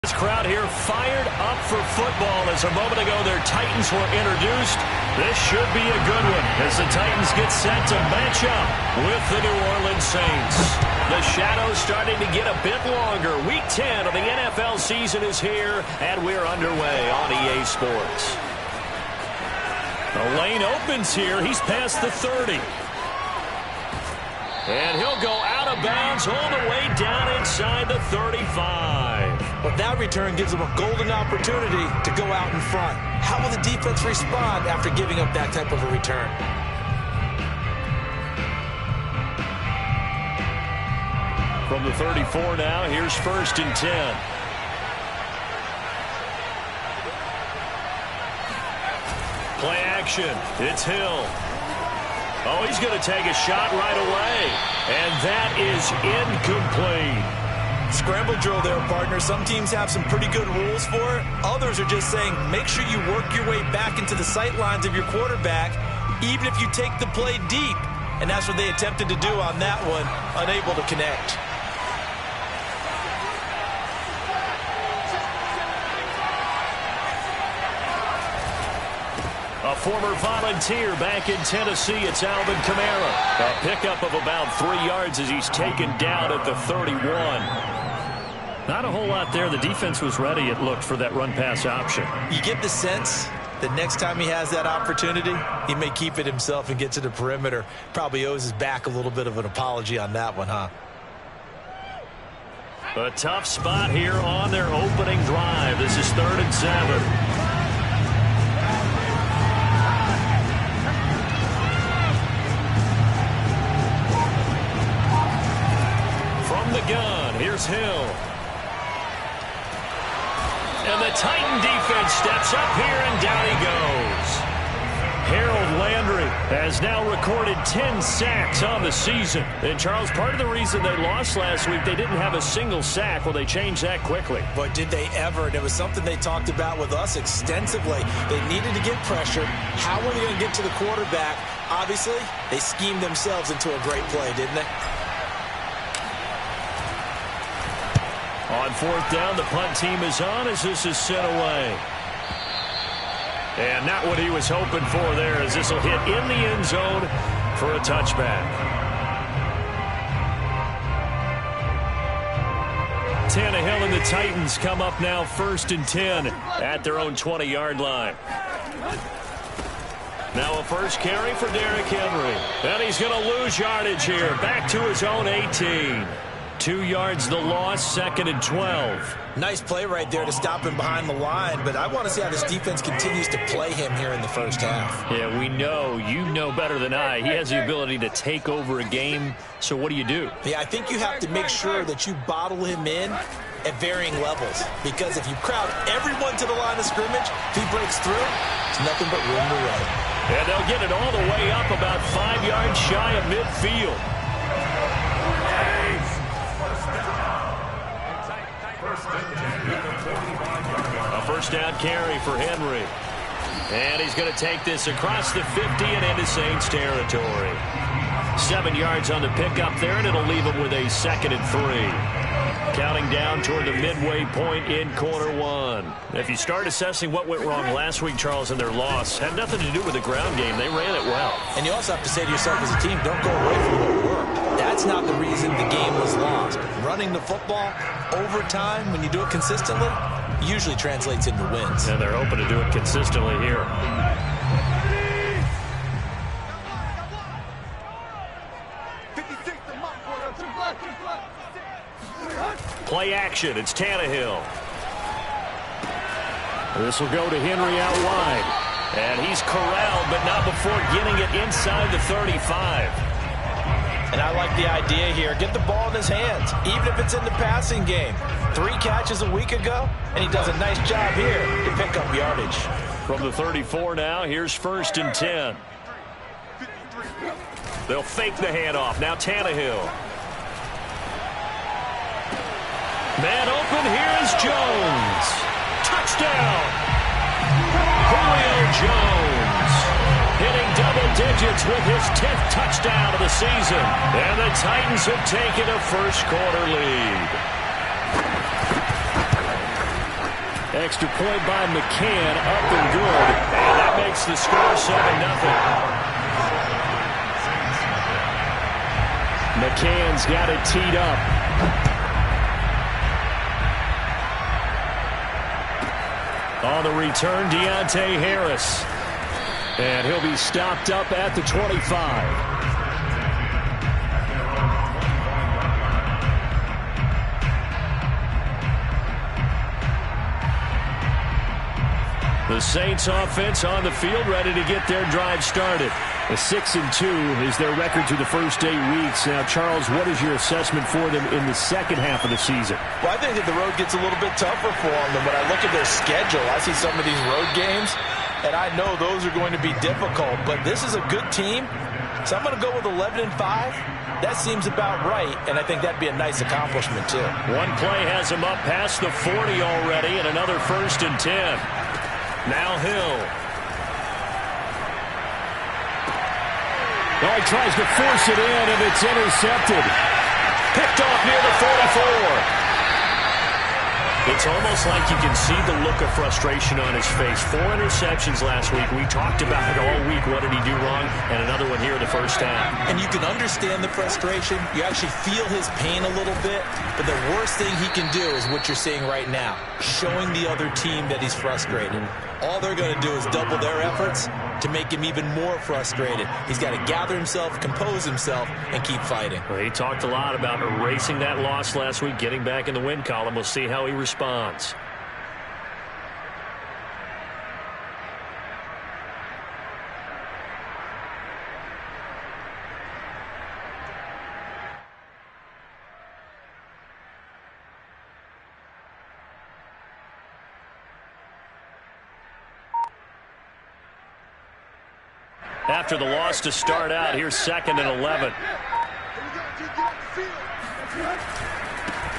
This crowd here fired up for football as a moment ago their Titans were introduced. This should be a good one as the Titans get set to match up with the New Orleans Saints. The shadows starting to get a bit longer. Week 10 of the NFL season is here, and we're underway on EA Sports. The lane opens here. He's past the 30. And he'll go out of bounds all the way down inside the 35. But that return gives them a golden opportunity to go out in front. How will the defense respond after giving up that type of a return? From the 34 now, here's 1st and 10. Play action. It's Hill. Oh, he's going to take a shot right away. And that is incomplete. Scramble drill there, partner. Some teams have some pretty good rules for it. Others are just saying, make sure you work your way back into the sight lines of your quarterback, even if you take the play deep. And that's what they attempted to do on that one, unable to connect. A former Volunteer back in Tennessee, it's Alvin Kamara. A pickup of about 3 yards as he's taken down at the 31. Not a whole lot there. The defense was ready, it looked, for that run-pass option. You get the sense that next time he has that opportunity, he may keep it himself and get to the perimeter. Probably owes his back a little bit of an apology on that one, huh? A tough spot here on their opening drive. This is 3rd and 7. The gun. Here's Hill. And the Titan defense steps up here, and down he goes. Harold Landry has now recorded 10 sacks on the season. And, Charles, part of the reason they lost last week, they didn't have a single sack. Well, they changed that quickly. But did they ever? And it was something they talked about with us extensively. They needed to get pressure. How were they going to get to the quarterback? Obviously, they schemed themselves into a great play, didn't they? On 4th down, the punt team is on as this is sent away. And not what he was hoping for there, as this will hit in the end zone for a touchback. Tannehill and the Titans come up now 1st and 10 at their own 20-yard line. Now a first carry for Derrick Henry. And he's going to lose yardage here. Back to his own 18. 2 yards the loss, 2nd and 12. Nice play right there to stop him behind the line, but I want to see how this defense continues to play him here in the first half. Yeah, we know. You know better than I. He has the ability to take over a game, so what do you do? Yeah, I think you have to make sure that you bottle him in at varying levels, because if you crowd everyone to the line of scrimmage, if he breaks through, it's nothing but room to run. And they'll get it all the way up about 5 yards shy of midfield. A first down carry for Henry. And he's going to take this across the 50 and into Saints territory. 7 yards on the pickup there, and it'll leave him with a 2nd and 3. Counting down toward the midway point in quarter one. If you start assessing what went wrong last week, Charles, in their loss, had nothing to do with the ground game. They ran it well. And you also have to say to yourself as a team, don't go away from what worked. That's not the reason the game was lost. Running the football over time, when you do it consistently, usually translates into wins. And they're hoping to do it consistently here. Play action. It's Tannehill. This will go to Henry out wide. And he's corralled, but not before getting it inside the 35. And I like the idea here. Get the ball in his hands, even if it's in the passing game. 3 catches a week ago, and he does a nice job here to pick up yardage. From the 34 now, here's 1st and 10. They'll fake the handoff. Now Tannehill. Man open, here is Jones. Touchdown! Julio Jones hitting double digits with his 10th touchdown of the season. And the Titans have taken a first quarter lead. Extra point by McCann, up and good. And that makes the score 7-0. McCann's got it teed up. On the return, Deontay Harris. And he'll be stopped up at the 25. The Saints offense on the field, ready to get their drive started. A 6-2 is their record through the first 8 weeks. Now, Charles, what is your assessment for them in the second half of the season? Well, I think that the road gets a little bit tougher for them. When I look at their schedule, I see some of these road games, and I know those are going to be difficult. But this is a good team, so I'm going to go with 11-5. That seems about right, and I think that'd be a nice accomplishment, too. One play has him up past the 40 already, and another 1st and 10. Now Hill. Oh, he tries to force it in, and it's intercepted. Picked off near the 44. It's almost like you can see the look of frustration on his face. 4 interceptions last week. We talked about it all week. What did he do wrong? And another one here in the first half. And you can understand the frustration. You actually feel his pain a little bit. But the worst thing he can do is what you're seeing right now, showing the other team that he's frustrated. All they're going to do is double their efforts to make him even more frustrated. He's got to gather himself, compose himself, and keep fighting. Well, he talked a lot about erasing that loss last week, getting back in the win column. We'll see how he responds. After the loss to start out, here's 2nd and 11.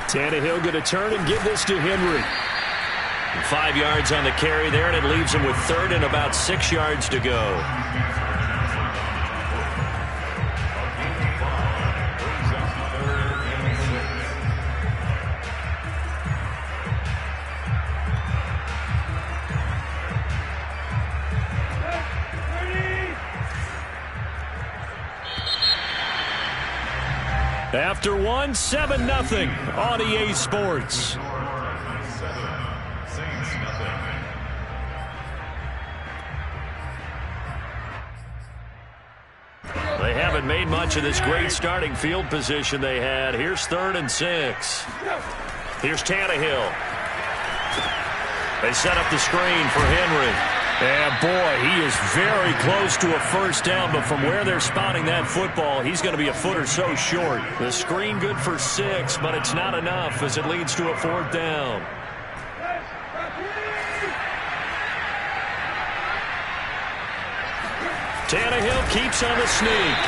Tannehill going to turn and give this to Henry. 5 yards on the carry there, and it leaves him with 3rd and about 6 yards to go. After 7-0 on EA Sports. They haven't made much of this great starting field position they had. Here's 3rd and 6. Here's Tannehill. They set up the screen for Henry. And, boy, he is very close to a first down, but from where they're spotting that football, he's going to be a foot or so short. The screen good for 6, but it's not enough as it leads to a 4th down. Tannehill keeps on the sneak.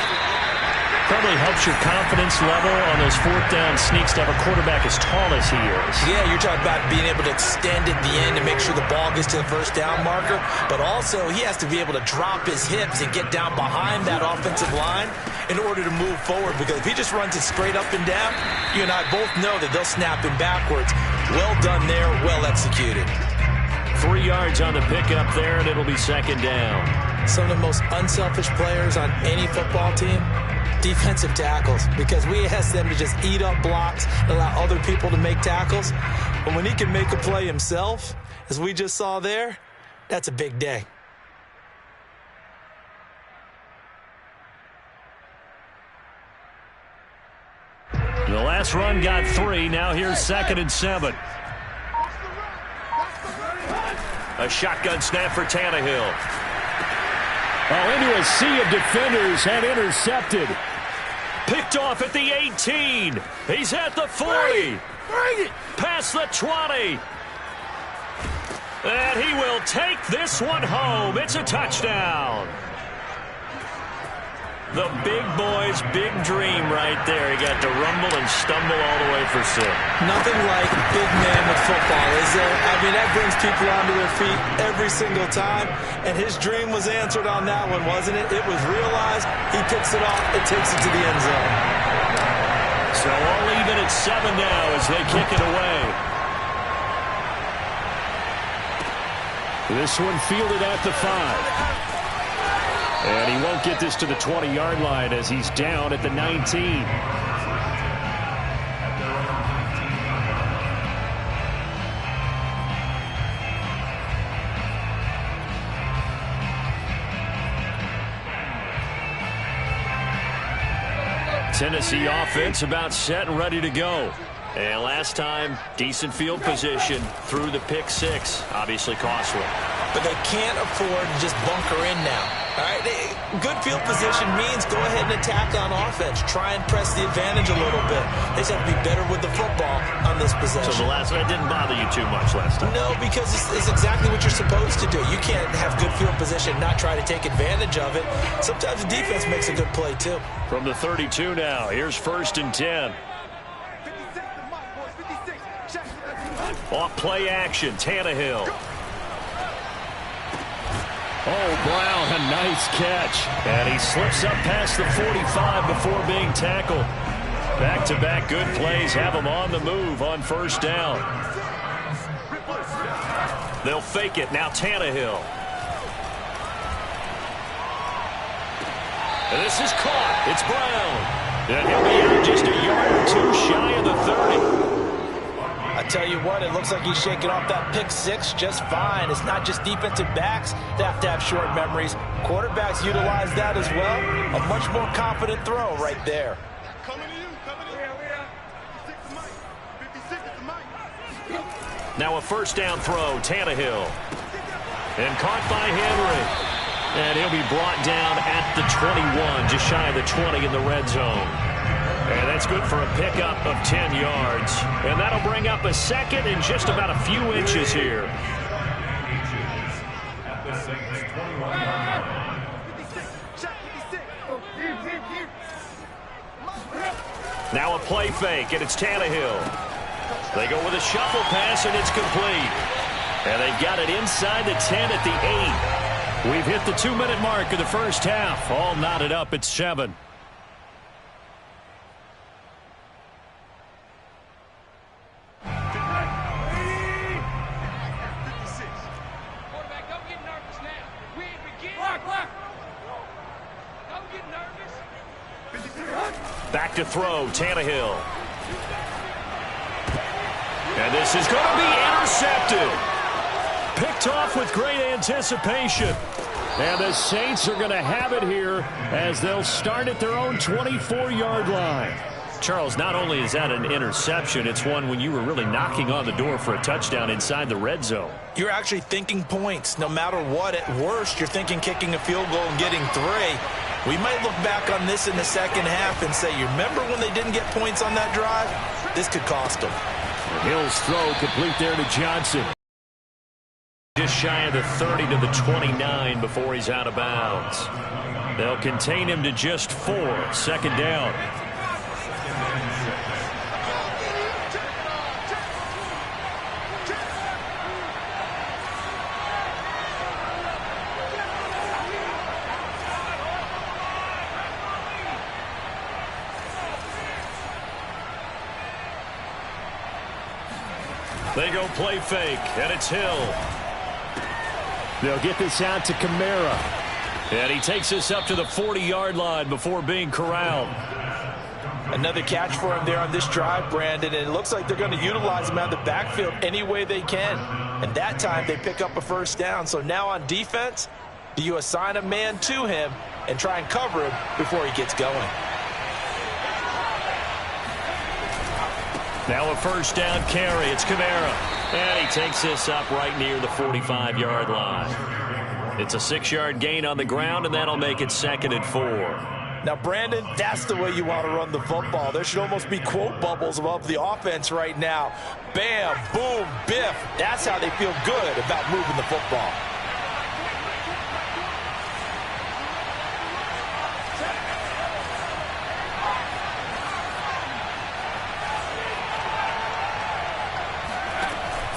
Probably helps your confidence level on those 4th down sneaks to have a quarterback as tall as he is. Yeah, you're talking about being able to extend at the end to make sure the ball gets to the first down marker. But also, he has to be able to drop his hips and get down behind that offensive line in order to move forward. Because if he just runs it straight up and down, you and I both know that they'll snap him backwards. Well done there, well executed. 3 yards on the pickup there, and it'll be 2nd down. Some of the most unselfish players on any football team, defensive tackles, because we ask them to just eat up blocks and allow other people to make tackles. But when he can make a play himself, as we just saw there, that's a big day. The last run got 3. Now here's 2nd and 7. A shotgun snap for Tannehill. Oh, into a sea of defenders and intercepted. Picked off at the 18. He's at the 40. Past the 20. And he will take this one home. It's a touchdown. The big boy's big dream right there. He got to rumble and stumble all the way for 6. Nothing like big man with football, is there? I mean, that brings people onto their feet every single time. And his dream was answered on that one, wasn't it? It was realized. He picks it off and takes it to the end zone. So all even at 7 now as they kick it away. This one fielded at the 5. And he won't get this to the 20-yard line as he's down at the 19. Tennessee offense about set and ready to go. And last time, decent field position through the pick 6. Obviously costly. But they can't afford to just bunker in now. All right, good field position means go ahead and attack on offense. Try and press the advantage a little bit. They just have to be better with the football on this possession. So the last one didn't bother you too much last time? No, because it's exactly what you're supposed to do. You can't have good field position and not try to take advantage of it. Sometimes the defense makes a good play, too. From the 32 now, here's 1st and 10. Off play action, Tannehill. Oh, Brown, a nice catch. And he slips up past the 45 before being tackled. Back-to-back good plays have him on the move on 1st down. They'll fake it. Now Tannehill. And this is caught. It's Brown. And he'll be out just a yard or 2 shy of the 30. I tell you what, it looks like he's shaking off that pick 6 just fine. It's not just defensive backs that have to have short memories. Quarterbacks utilize that as well. A much more confident throw right there. Now a 1st down throw, Tannehill. And caught by Henry. And he'll be brought down at the 21, just shy of the 20 in the red zone. And that's good for a pickup of 10 yards. And that'll bring up a 2nd and just about a few inches here. Now a play fake, and it's Tannehill. They go with a shuffle pass, and it's complete. And they've got it inside the 10 at the 8. We've hit the 2-minute mark of the first half. All knotted up at 7. Back to throw, Tannehill. And this is going to be intercepted. Picked off with great anticipation. And the Saints are going to have it here as they'll start at their own 24-yard line. Charles, not only is that an interception, it's one when you were really knocking on the door for a touchdown inside the red zone. You're actually thinking points. No matter what, at worst, you're thinking kicking a field goal and getting 3. We might look back on this in the second half and say, you remember when they didn't get points on that drive? This could cost them. Hill's throw complete there to Johnson. Just shy of the 30 to the 29 before he's out of bounds. They'll contain him to just 4. 2nd down. They go play fake, and it's Hill. They'll get this out to Kamara. And he takes this up to the 40-yard line before being corralled. Another catch for him there on this drive, Brandon, and it looks like they're going to utilize him out of the backfield any way they can. And that time they pick up a 1st down. So now on defense, do you assign a man to him and try and cover him before he gets going? Now a 1st down carry. It's Kamara. And he takes this up right near the 45-yard line. It's a 6-yard gain on the ground, and that'll make it 2nd and 4. Now, Brandon, that's the way you want to run the football. There should almost be quote bubbles above the offense right now. Bam, boom, biff. That's how they feel good about moving the football.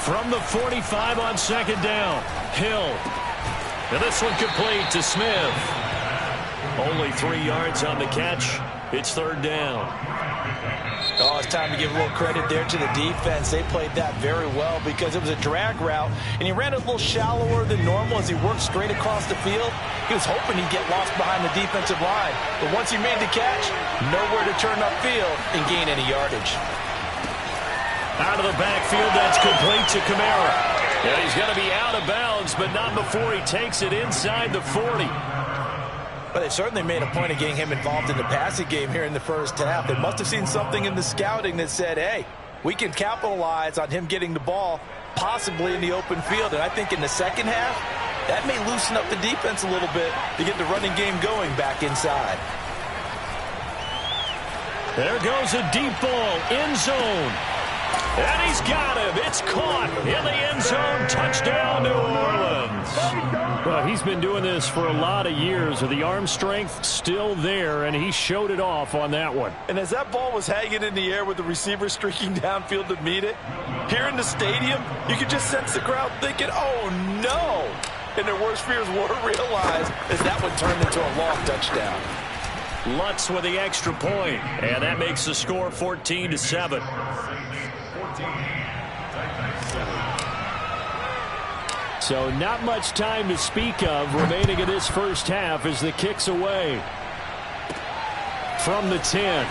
From the 45 on 2nd down, Hill. And this one complete to Smith. Only 3 yards on the catch. It's 3rd down. Oh, Well, it's time to give a little credit there to the defense. They played that very well because it was a drag route, and he ran it a little shallower than normal as he worked straight across the field. He was hoping he'd get lost behind the defensive line, but once he made the catch, nowhere to turn upfield and gain any yardage. Out of the backfield, that's complete to Kamara. Yeah, he's going to be out of bounds, but not before he takes it inside the 40. But they certainly made a point of getting him involved in the passing game here in the first half. They must have seen something in the scouting that said, hey, we can capitalize on him getting the ball, possibly in the open field. And I think in the second half, that may loosen up the defense a little bit to get the running game going back inside. There goes a deep ball, end zone. And he's got him. It's caught in the end zone. Touchdown, New Orleans. Well, he's been doing this for a lot of years. The arm strength still there, and he showed it off on that one. And as that ball was hanging in the air with the receiver streaking downfield to meet it, here in the stadium, you could just sense the crowd thinking, oh, no. And their worst fears were realized as that one turned into a long touchdown. Lutz with the extra point, and that makes the score 14-7. So not much time to speak of remaining in this first half as the kick's away from the 10.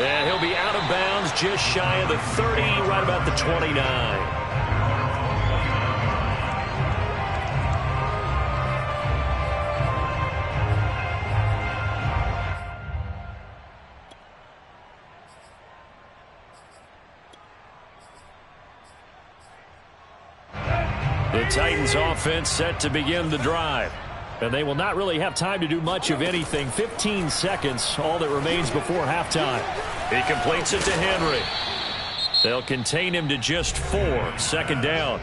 And he'll be out of bounds just shy of the 30, right about the 29. The Titans offense set to begin the drive. And they will not really have time to do much of anything. 15 seconds, all that remains before halftime. He completes it to Henry. They'll contain him to just 4. Second down.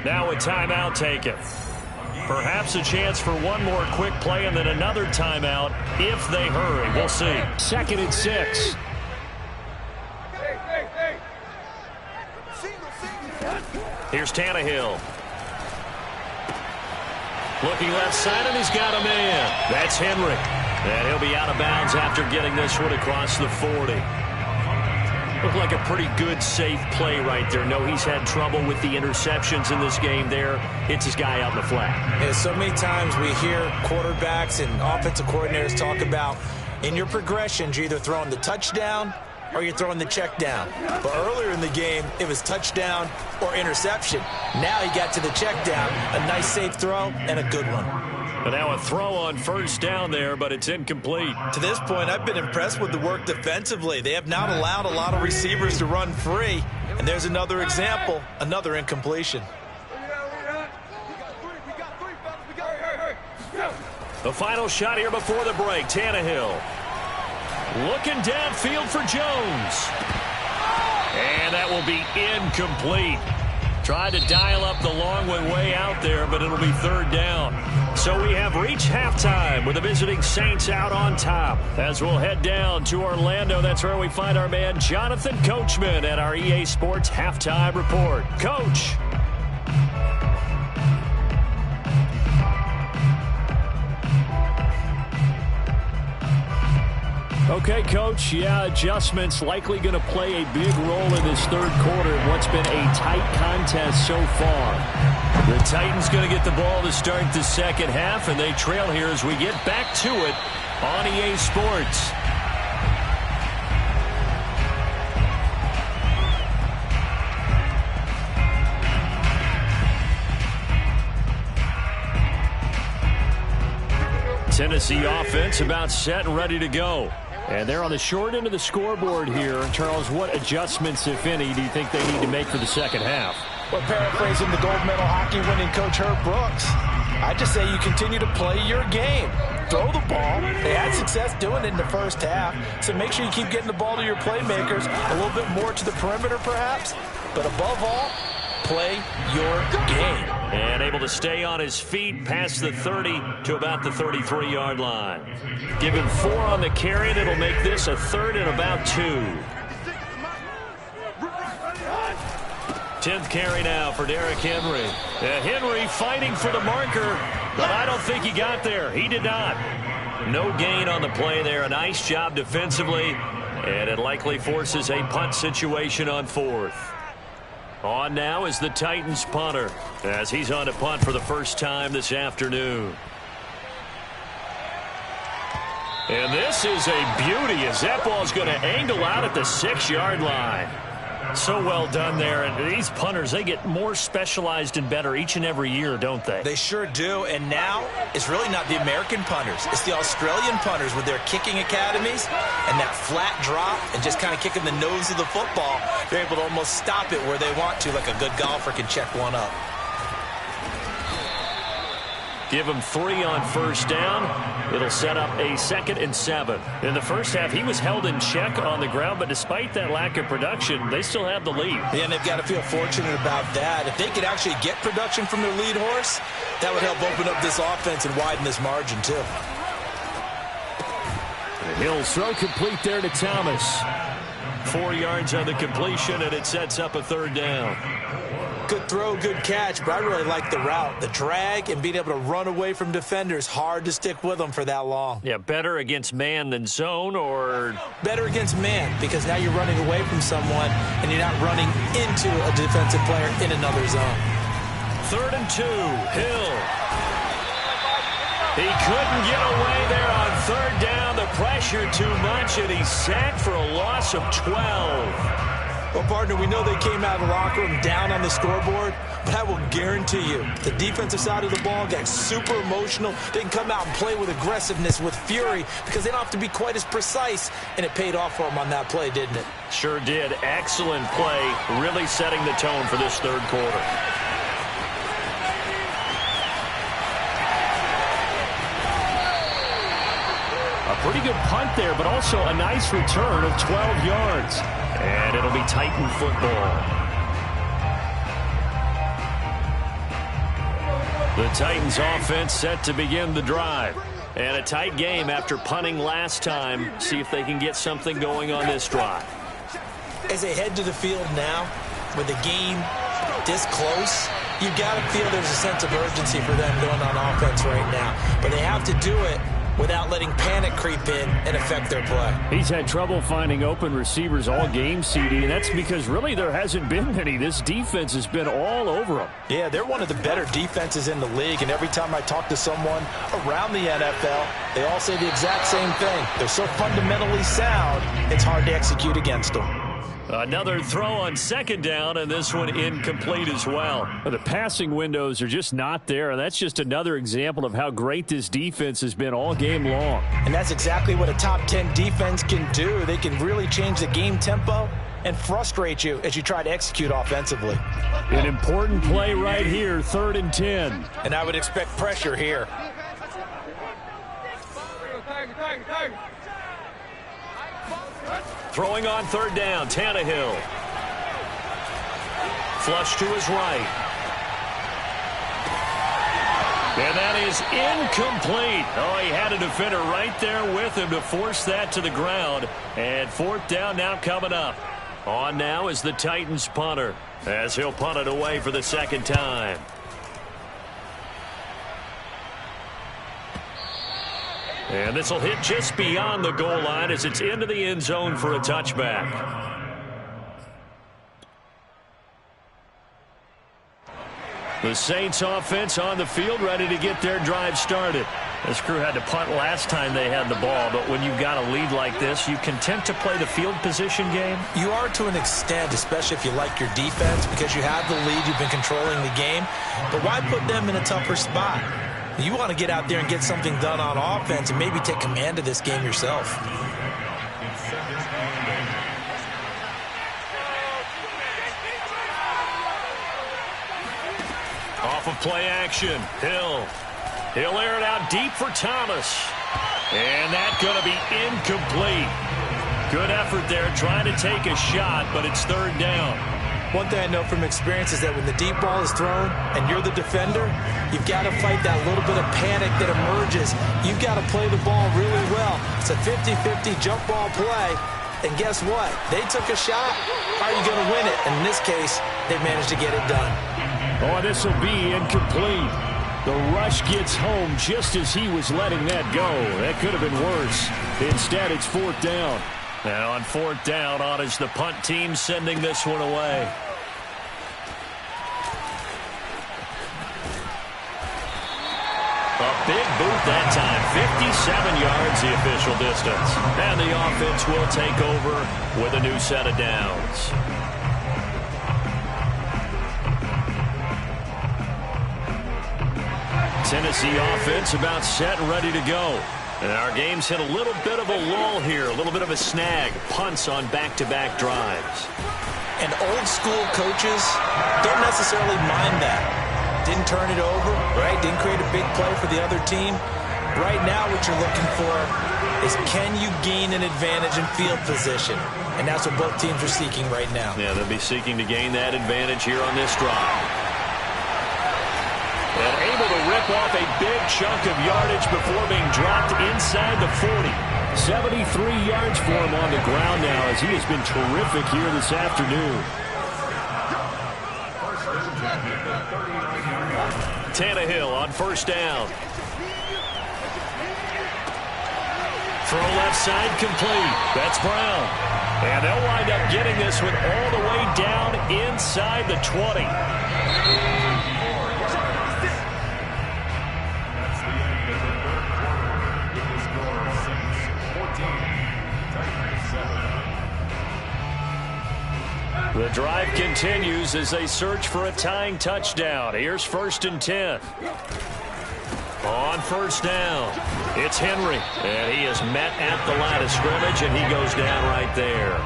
Now a timeout taken. Perhaps a chance for one more quick play and then another timeout if they hurry. We'll see. 2nd and 6. Here's Tannehill. Looking left side, and he's got a man. That's Henry. And he'll be out of bounds after getting this one across the 40. Looked like a pretty good, safe play right there. No, he's had trouble with the interceptions in this game there. It's his guy out in the flat. Yeah, so many times we hear quarterbacks and offensive coordinators talk about in your progressions, you're either throwing the touchdown or you're throwing the check down. But earlier in the game, it was touchdown or interception. Now he got to the check down. A nice safe throw and a good one. But now a throw on first down there, but it's incomplete. To this point, I've been impressed with the work defensively. They have not allowed a lot of receivers to run free. And there's another example, another incompletion. The final shot here before the break, Tannehill. Looking downfield for Jones. And that will be incomplete. Tried to dial up the long one way out there, but it'll be 3rd down. So we have reached halftime with the visiting Saints out on top. As we'll head down to Orlando, that's where we find our man Jonathan Coachman at our EA Sports Halftime Report. Coach. Okay, Coach, yeah, adjustments likely going to play a big role in this third quarter in what's been a tight contest so far. The Titans going to get the ball to start the second half, and they trail here as we get back to it on EA Sports. Tennessee offense about set and ready to go. And they're on the short end of the scoreboard here. Charles, what adjustments, if any, do you think they need to make for the second half? Well, paraphrasing the gold medal hockey winning coach Herb Brooks, I just say you continue to play your game. Throw the ball. They had success doing it in the first half, so make sure you keep getting the ball to your playmakers, a little bit more to the perimeter perhaps, but above all, play your game. And able to stay on his feet past the 30 to about the 33-yard line. Give him 4 on the carry, and it'll make this a 3rd and about 2. 10th carry now for Derrick Henry. Henry fighting for the marker, but I don't think he got there. He did not. No gain on the play there. A nice job defensively. And it likely forces a punt situation on 4th. On now is the Titans punter, as he's on to punt for the first time this afternoon. And this is a beauty as that ball's going to angle out at the 6-yard line. So well done there. And these punters, they get more specialized and better each and every year, don't they? They sure do. And now it's really not the American punters. It's the Australian punters with their kicking academies and that flat drop and just kind of kicking the nose of the football. They're able to almost stop it where they want to, like a good golfer can check one up. Give him 3 on first down. It'll set up a 2nd and 7. In the first half, he was held in check on the ground, but despite that lack of production, they still have the lead. Yeah, and they've got to feel fortunate about that. If they could actually get production from their lead horse, that would help open up this offense and widen this margin, too. He'll throw complete there to Thomas. 4 yards on the completion, and it sets up a 3rd down. Good throw, good catch, but I really like the route. The drag and being able to run away from defenders, hard to stick with them for that long. Yeah, better against man than zone, or? Better against man, because now you're running away from someone and you're not running into a defensive player in another zone. 3rd and 2, Hill. He couldn't get away there on 3rd down. The pressure too much, and he's sacked for a loss of 12. Well, partner, we know they came out of the locker room down on the scoreboard, but I will guarantee you the defensive side of the ball got super emotional. They can come out and play with aggressiveness, with fury, because they don't have to be quite as precise, and it paid off for them on that play, didn't it? Sure did. Excellent play, really setting the tone for this 3rd quarter. A pretty good punt there, but also a nice return of 12 yards. And it'll be Titan football. The Titans offense set to begin the drive. And a tight game after punting last time. See if they can get something going on this drive. As they head to the field now, with the game this close, you've got to feel there's a sense of urgency for them going on offense right now. But they have to do it without letting panic creep in and affect their play. He's had trouble finding open receivers all game, CD, and that's because really there hasn't been many. This defense has been all over them. Yeah, they're one of the better defenses in the league, and every time I talk to someone around the NFL, they all say the exact same thing. They're so fundamentally sound, it's hard to execute against them. Another throw on 2nd down, and this one incomplete as well. The passing windows are just not there, and that's just another example of how great this defense has been all game long. And that's exactly what a top 10 defense can do. They can really change the game tempo and frustrate you as you try to execute offensively. An important play right here, 3rd and 10. And I would expect pressure here. Throwing on 3rd down, Tannehill. Flush to his right. And that is incomplete. Oh, he had a defender right there with him to force that to the ground. And 4th down now coming up. On now is the Titans punter, as he'll punt it away for the 2nd time. And this will hit just beyond the goal line as it's into the end zone for a touchback. The Saints offense on the field ready to get their drive started. This crew had to punt last time they had the ball, but when you've got a lead like this, you content to play the field position game? You are to an extent, especially if you like your defense, because you have the lead, you've been controlling the game. But why put them in a tougher spot? You want to get out there and get something done on offense and maybe take command of this game yourself. Off of play action, Hill. He'll air it out deep for Thomas. And that's going to be incomplete. Good effort there trying to take a shot, but it's 3rd down. One thing I know from experience is that when the deep ball is thrown and you're the defender, you've got to fight that little bit of panic that emerges. You've got to play the ball really well. It's a 50-50 jump ball play. And guess what? They took a shot. How are you going to win it? And in this case, they managed to get it done. Oh, this will be incomplete. The rush gets home just as he was letting that go. That could have been worse. Instead, it's 4th down. Now on 4th down, on is the punt team sending this one away. A big boot that time, 57 yards the official distance. And the offense will take over with a new set of downs. Tennessee offense about set and ready to go. And our game's hit a little bit of a lull here, a little bit of a snag. Punts on back-to-back drives. And old school coaches don't necessarily mind that. Didn't turn it over, right? Didn't create a big play for the other team. Right now what you're looking for is can you gain an advantage in field position? And that's what both teams are seeking right now. Yeah, they'll be seeking to gain that advantage here on this drive. And able to rip off a big chunk of yardage before being dropped inside the 40. 73 yards for him on the ground now as he has been terrific here this afternoon. Tannehill on 1st down. Throw left side complete. That's Brown. And they'll wind up getting this one all the way down inside the 20. The drive continues as they search for a tying touchdown. Here's 1st and 10. On 1st down, it's Henry. And he is met at the line of scrimmage, and he goes down right there.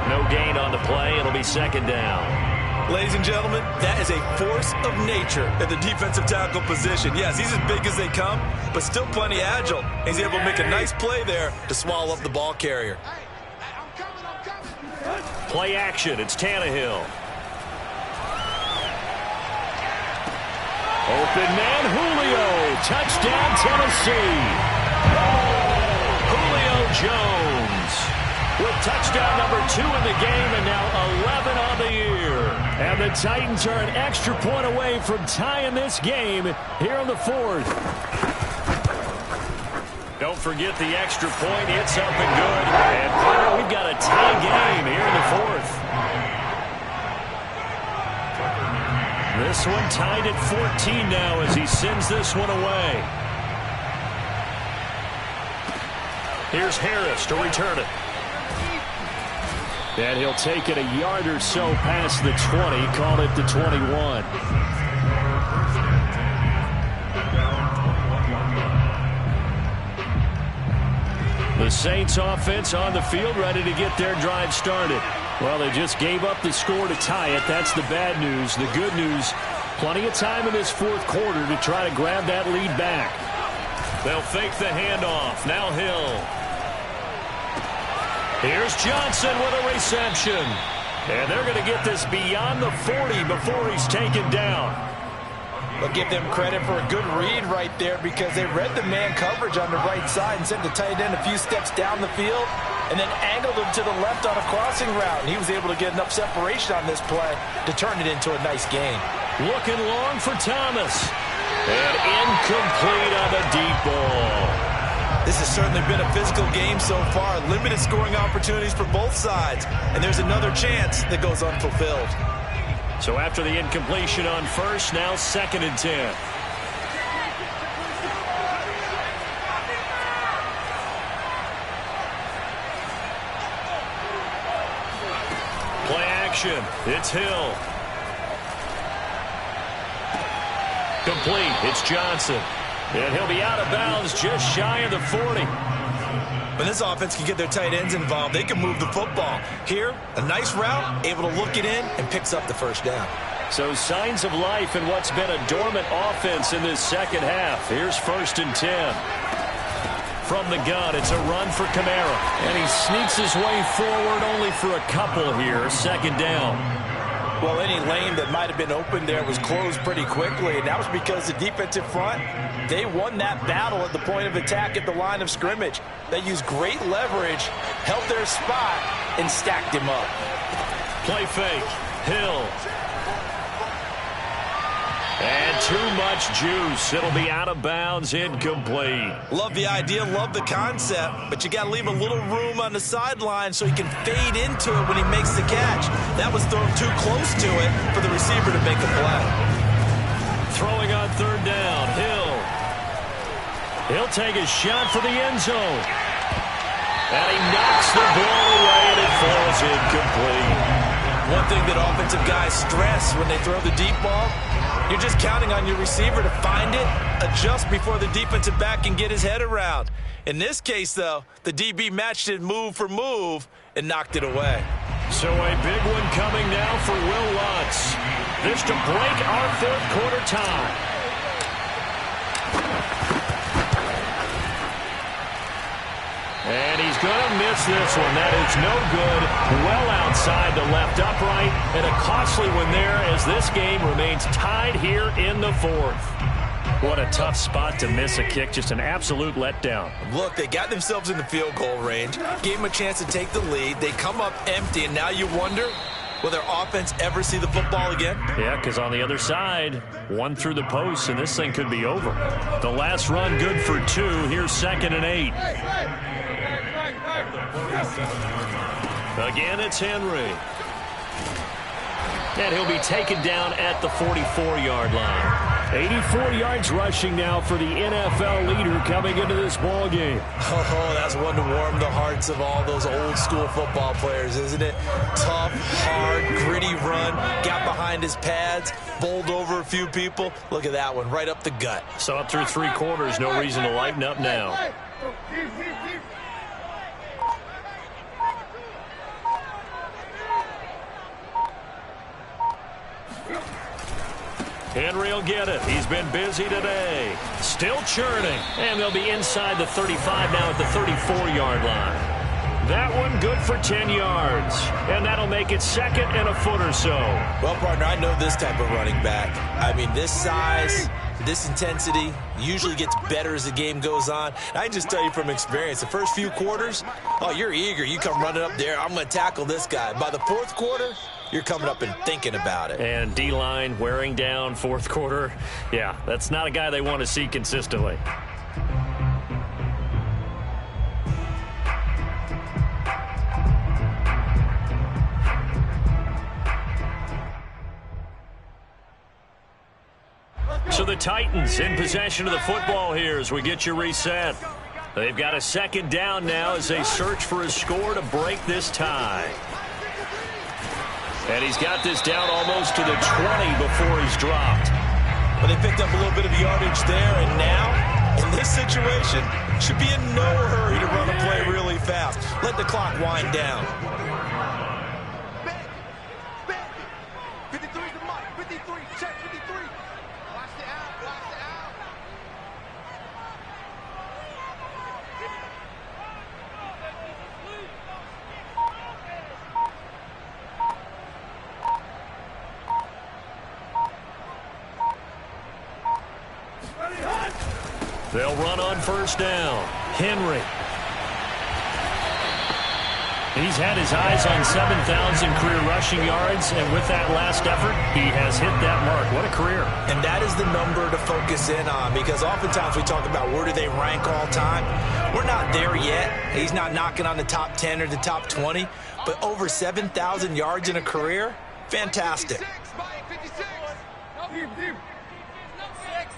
No gain on the play. It'll be 2nd down. Ladies and gentlemen, that is a force of nature at the defensive tackle position. Yes, he's as big as they come, but still plenty agile. He's able to make a nice play there to swallow up the ball carrier. Play action. It's Tannehill. Open man, Julio. Touchdown, Tennessee. Julio Jones with touchdown number 2 in the game and now 11 on the year. And the Titans are an extra point away from tying this game here in the 4th. Don't forget the extra point. It's up and good. And Potter, we've got a tie game here in the 4th. This one tied at 14 now as he sends this one away. Here's Harris to return it. And he'll take it a yard or so past the 20. Call it the 21. The Saints offense on the field ready to get their drive started. Well, they just gave up the score to tie it. That's the bad news. The good news, plenty of time in this 4th quarter to try to grab that lead back. They'll fake the handoff. Now Hill. Here's Johnson with a reception. And they're going to get this beyond the 40 before he's taken down. But give them credit for a good read right there because they read the man coverage on the right side and sent the tight end a few steps down the field and then angled him to the left on a crossing route. And he was able to get enough separation on this play to turn it into a nice gain. Looking long for Thomas. And incomplete on the deep ball. This has certainly been a physical game so far. Limited scoring opportunities for both sides. And there's another chance that goes unfulfilled. So after the incompletion on 1st, now 2nd and 10. Play action. It's Hill. Complete. It's Johnson. And he'll be out of bounds just shy of the 40. When this offense can get their tight ends involved, they can move the football. Here, a nice route, able to look it in, and picks up the 1st down. So signs of life in what's been a dormant offense in this 2nd half. Here's 1st and 10. From the gun, it's a run for Kamara. And he sneaks his way forward only for a couple here. 2nd down. Well, any lane that might have been open there was closed pretty quickly, and that was because the defensive front, they won that battle at the point of attack at the line of scrimmage. They used great leverage, held their spot, and stacked him up. Play fake. Hill. And too much juice. It'll be out of bounds, incomplete. Love the idea, love the concept, but you got to leave a little room on the sideline so he can fade into it when he makes the catch. That was thrown too close to it for the receiver to make a play. Throwing on third down, Hill. He'll take a shot for the end zone. And he knocks the ball away, and it falls incomplete. One thing that offensive guys stress when they throw the deep ball, you're just counting on your receiver to find it, adjust before the defensive back can get his head around. In this case, though, the DB matched it move for move and knocked it away. So a big one coming now for Will Lutz. This to break our fourth quarter tie. And he's going to miss this one. That is no good. Well outside the left upright. And a costly one there as this game remains tied here in the fourth. What a tough spot to miss a kick. Just an absolute letdown. Look, they got themselves in the field goal range. Gave them a chance to take the lead. They come up empty, and now you wonder, will their offense ever see the football again? Yeah, because on the other side, one through the post, and this thing could be over. The last run good for 2. Here's 2nd and 8. Again, it's Henry. And he'll be taken down at the 44-yard line. 84 yards rushing now for the NFL leader coming into this ball game. Oh, that's one to warm the hearts of all those old-school football players, isn't it? Tough, hard, gritty run, got behind his pads, bowled over a few people. Look at that one, right up the gut. So up through 3 quarters, no reason to lighten up now. Henry will get it. He's been busy today. Still churning. And they'll be inside the 35 now at the 34-yard line. That one good for 10 yards. And that'll make it 2nd and a foot or so. Well, partner, I know this type of running back. I mean, this size, this intensity usually gets better as the game goes on. And I can just tell you from experience, the first few quarters, oh, you're eager. You come running up there, I'm going to tackle this guy. By the fourth quarter, you're coming up and thinking about it. And D-line wearing down fourth quarter. Yeah, that's not a guy they want to see consistently. So the Titans in possession of the football here as we get you reset. They've got a 2nd down now as they search for a score to break this tie. And he's got this down almost to the 20 before he's dropped. Well, they picked up a little bit of yardage there, and now, in this situation, should be in no hurry to run a play really fast. Let the clock wind down. 53 to Mike, 53, check 53. Watch the out, watch the out. They'll run on first down. Henry. He's had his eyes on 7,000 career rushing yards, and with that last effort, he has hit that mark. What a career. And that is the number to focus in on, because oftentimes we talk about where do they rank all time. We're not there yet. He's not knocking on the top 10 or the top 20, but over 7,000 yards in a career, fantastic. 56, Mike, 56. No, 6.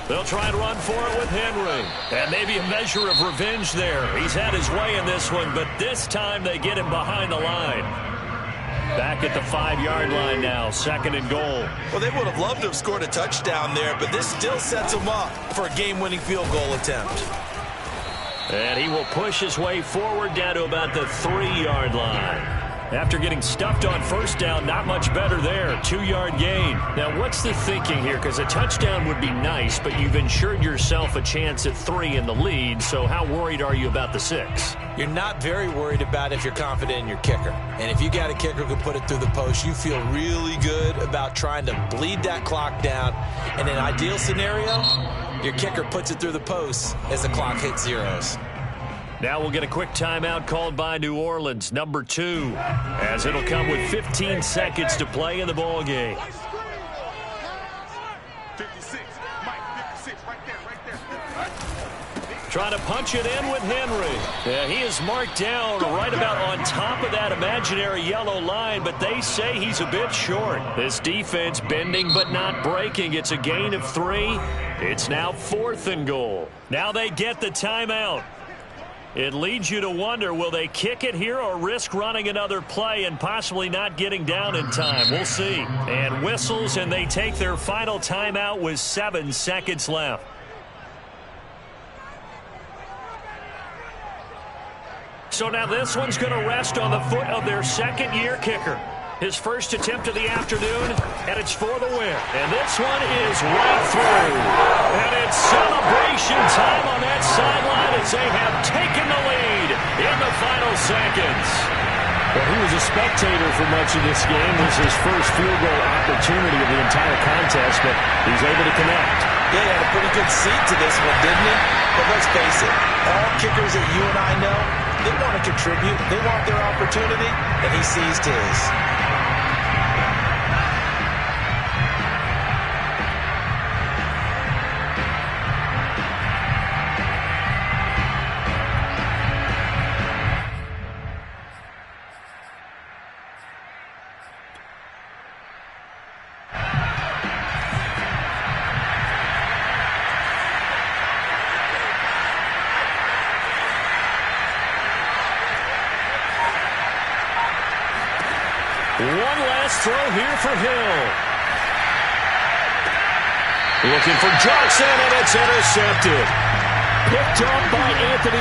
They'll try and run for it with Henry. And maybe a measure of revenge there. He's had his way in this one, but this time they get him behind the line. Back at the 5-yard line now, 2nd and goal. Well, they would have loved to have scored a touchdown there, but this still sets them up for a game-winning field goal attempt. And he will push his way forward down to about the 3-yard line. After getting stuffed on first down, not much better there. 2-yard gain. Now, what's the thinking here? Because a touchdown would be nice, but you've ensured yourself a chance at 3 in the lead, so how worried are you about the 6? You're not very worried about if you're confident in your kicker. And if you got a kicker who can put it through the post, you feel really good about trying to bleed that clock down. In an ideal scenario, your kicker puts it through the post as the clock hits zeros. Now we'll get a quick timeout called by New Orleans, number 2, as it'll come with 15 seconds to play in the ball game. 56. Mike, 56. Right there. Trying to punch it in with Henry. Yeah, he is marked down right about on top of that imaginary yellow line, but they say he's a bit short. This defense bending but not breaking. It's a gain of 3. It's now 4th and goal. Now they get the timeout. It leads you to wonder, will they kick it here or risk running another play and possibly not getting down in time? We'll see. And whistles, and they take their final timeout with 7 seconds left. So now this one's going to rest on the foot of their second-year kicker. His first attempt of the afternoon, and it's for the win. And this one is right through. And it's celebration time on that sideline as they have taken the lead in the final seconds. Well, he was a spectator for much of this game. This is his first field goal opportunity of the entire contest, but he's able to connect. Yeah, he had a pretty good seat to this one, didn't he? But let's face it, all kickers that you and I know, they want to contribute. They want their opportunity, and he seized his. One last throw here for Hill. Looking for Johnson, and it's intercepted. Picked up by Anthony